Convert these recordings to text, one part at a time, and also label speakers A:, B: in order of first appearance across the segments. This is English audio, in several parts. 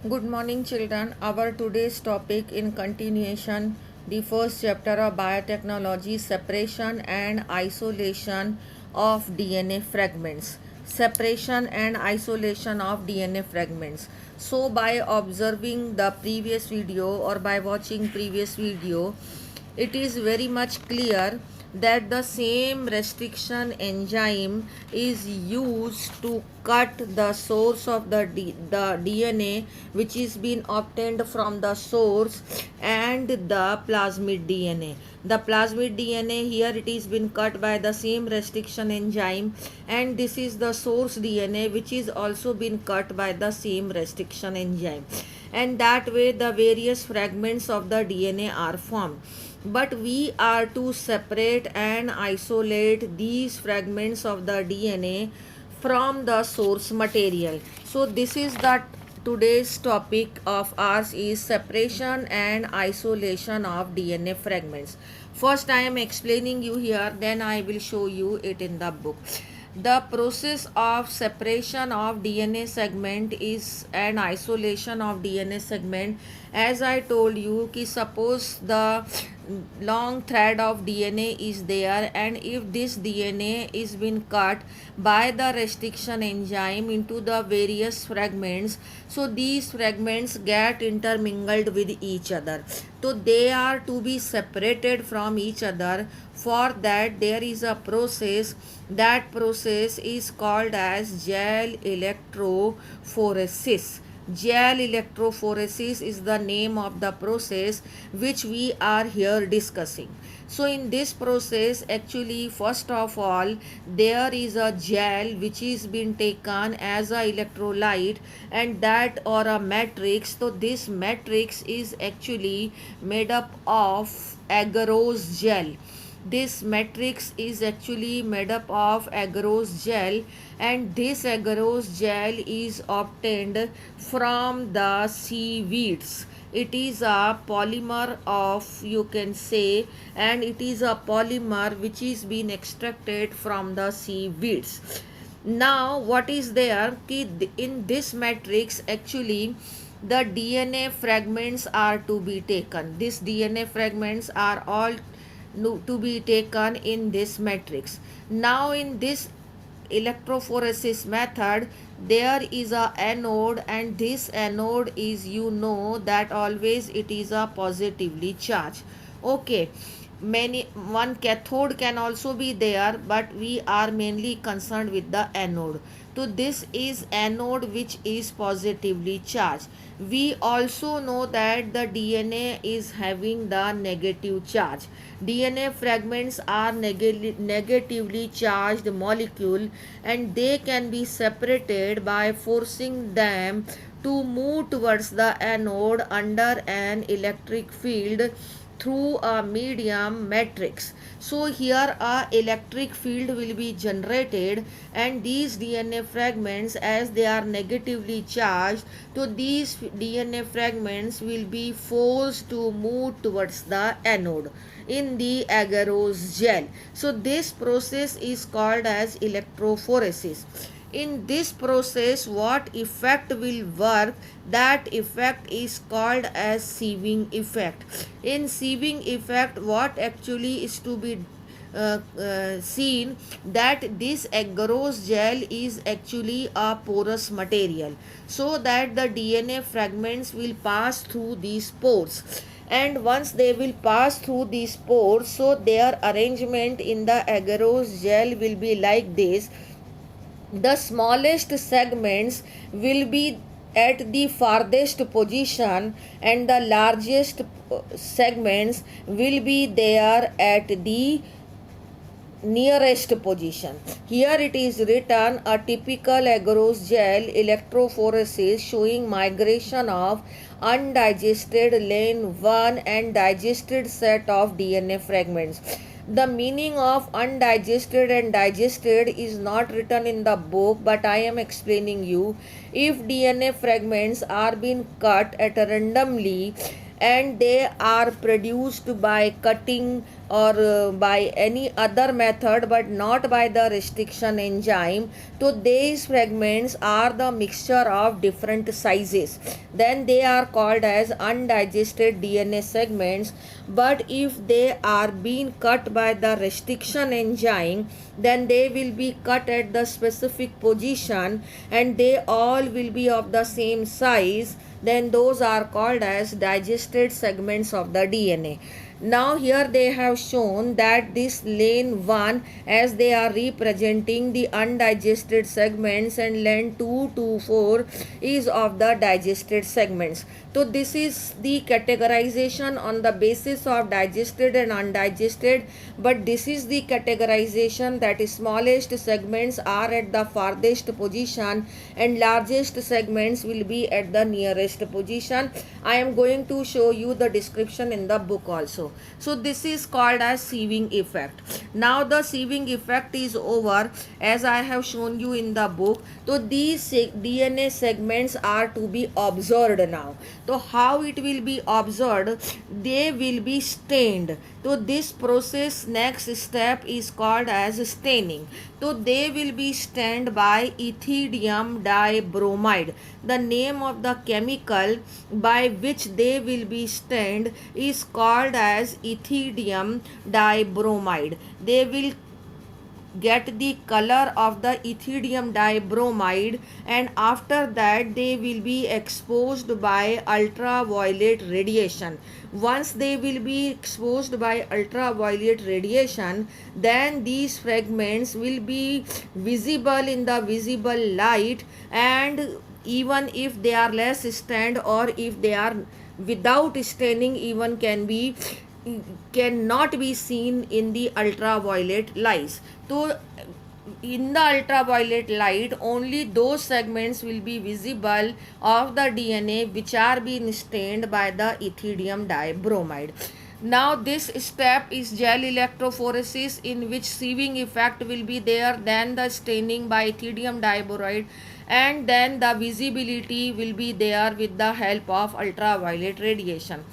A: Good morning, children. Our today's topic in continuation, the first chapter of biotechnology, separation and isolation of DNA fragments. Separation and isolation of DNA fragments. So, by observing the previous video or by watching previous video, it is very much clear that the same restriction enzyme is used to cut the source of the DNA which is being obtained from the source and the plasmid DNA. The plasmid DNA here it is been cut by the same restriction enzyme, and this is the source DNA which is also been cut by the same restriction enzyme, and that way the various fragments of the DNA are formed. But we are to separate and isolate these fragments of the DNA from the source material. So this is the today's topic of ours is separation and isolation of DNA fragments. First I am explaining you here, then I will show you it in the book. The process of separation of DNA segment is an isolation of DNA segment. As I told you कि suppose the long thread of DNA is there, and if this DNA is been cut by the restriction enzyme into the various fragments, so these fragments get intermingled with each other, so they are to be separated from each other. For that there is a process, that process is called as gel electrophoresis. Gel electrophoresis is the name of the process which we are here discussing. So in this process, actually first of all there is a gel which is been taken as a electrolyte, and that or a matrix. So this matrix is actually made up of agarose gel. This matrix is actually made up of agarose gel, and this agarose gel is obtained from the seaweeds. It is a polymer of, you can say, and it is a polymer which is being extracted from the seaweeds. Now what is there in this matrix, actually the DNA fragments are to be taken. These DNA fragments are all to be taken in this matrix. Now in this electrophoresis method there is a anode, and this anode is, you know, that always it is a positively charged. Okay, many one cathode can also be there, but we are mainly concerned with the anode. So this is anode which is positively charged. We also know that the DNA is having the negative charge. DNA fragments are negatively charged molecule, and they can be separated by forcing them to move towards the anode under an electric field through a medium matrix. So here a electric field will be generated, and these DNA fragments, as they are negatively charged, so these DNA fragments will be forced to move towards the anode in the agarose gel. So this process is called as electrophoresis. In this process, what effect will work, that effect is called as sieving effect. In sieving effect, what actually is to be seen, that this agarose gel is actually a porous material, so that the DNA fragments will pass through these pores, and once they will pass through these pores, so their arrangement in the agarose gel will be like this. The smallest segments will be at the farthest position, and the largest segments will be there at the nearest position. Here it is written a typical agarose gel electrophoresis showing migration of undigested lane 1 and digested set of DNA fragments. The meaning of undigested and digested is not written in the book, but I am explaining you. If DNA fragments are being cut at randomly, and they are produced by cutting or by any other method but not by the restriction enzyme. So these fragments are the mixture of different sizes, then they are called as undigested DNA segments. But if they are being cut by the restriction enzyme, then they will be cut at the specific position and they all will be of the same size, then those are called as digested segments of the DNA. Now here they have shown that this lane 1, as they are representing the undigested segments, and lane 2 to 4 is of the digested segments. So this is the categorization on the basis of digested and undigested, but this is the categorization that smallest segments are at the farthest position and largest segments will be at the nearest position. I am going to show you the description in the book also. So this is called as sieving effect. Now the sieving effect is over, as I have shown you in the book. So these DNA segments are to be observed now. So how it will be observed? They will be stained. So this process, next step is called as staining. So they will be stained by ethidium dibromide. The name of the chemical by which they will be stained is called as ethidium dibromide. They will get the color of the ethidium dibromide, and after that they will be exposed by ultraviolet radiation. Once they will be exposed by ultraviolet radiation, then these fragments will be visible in the visible light, and even if they are less stained or if they are without staining, even cannot be seen in the ultraviolet lights. So in the ultraviolet light, only those segments will be visible of the DNA which are being stained by the ethidium dibromide. Now this step is gel electrophoresis, in which sieving effect will be there, then the staining by ethidium dibromide, and then the visibility will be there with the help of ultraviolet radiation.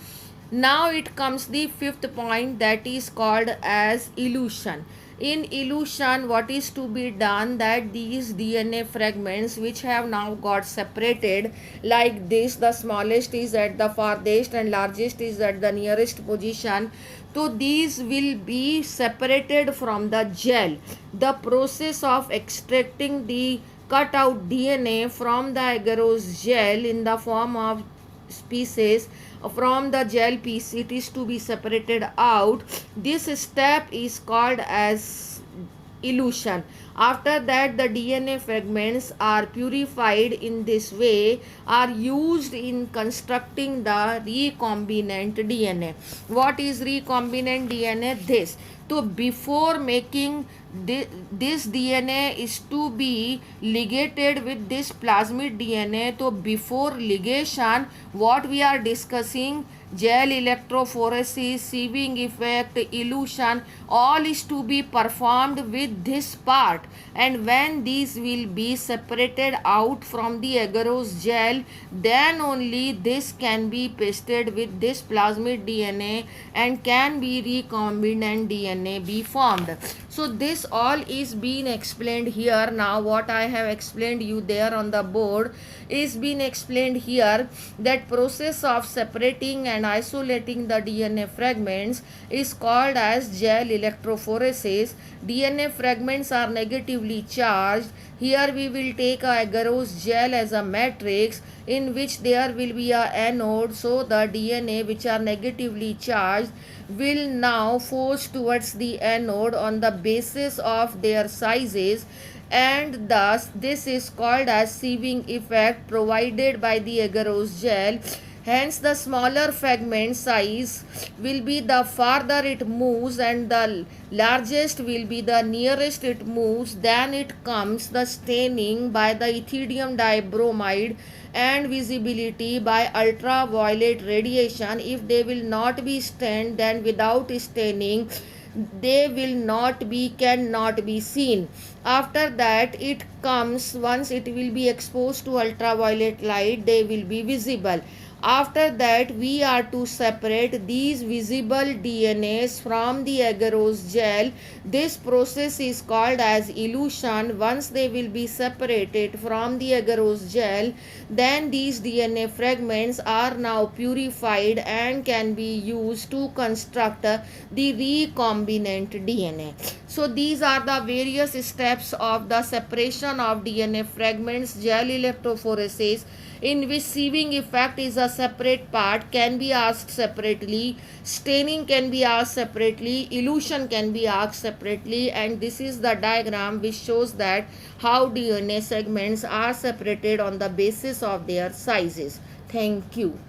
A: Now it comes the fifth point, that is called as elution. In elution, what is to be done, that these DNA fragments which have now got separated like this, the smallest is at the farthest and largest is at the nearest position. So these will be separated from the gel. The process of extracting the cut out DNA from the agarose gel in the form of species from the gel piece, it is to be separated out. This step is called as elution. After that, the DNA fragments are purified in this way, are used in constructing the recombinant DNA. What is recombinant DNA? This. So before making this DNA is to be ligated with this plasmid DNA. So before ligation, what we are discussing, gel electrophoresis, sieving effect, elution, all is to be performed with this part, and when these will be separated out from the agarose gel, then only this can be pasted with this plasmid DNA and can be recombinant DNA be formed. So this all is being explained here. Now what I have explained you there on the board is being explained here, that process of separating and isolating the DNA fragments is called as gel electrophoresis. DNA fragments are negatively charged. Here we will take a agarose gel as a matrix in which there will be a anode. So the DNA which are negatively charged will now force towards the anode on the basis of their sizes, and thus this is called as sieving effect provided by the agarose gel. Hence the smaller fragment size will be the farther it moves, and the largest will be the nearest it moves. Then it comes the staining by the ethidium dibromide and visibility by ultraviolet radiation. If they will not be stained, then without staining they will not be, cannot be seen. After that it comes, once it will be exposed to ultraviolet light, they will be visible. After that, we are to separate these visible DNAs from the agarose gel. This process is called as elution. Once they will be separated from the agarose gel, then these DNA fragments are now purified and can be used to construct the recombinant DNA. So these are the various steps of the separation of DNA fragments. Gel electrophoresis, in which sieving effect is a separate part, can be asked separately. Staining can be asked separately. Elution can be asked separately. And this is the diagram which shows that how DNA segments are separated on the basis of their sizes. Thank you.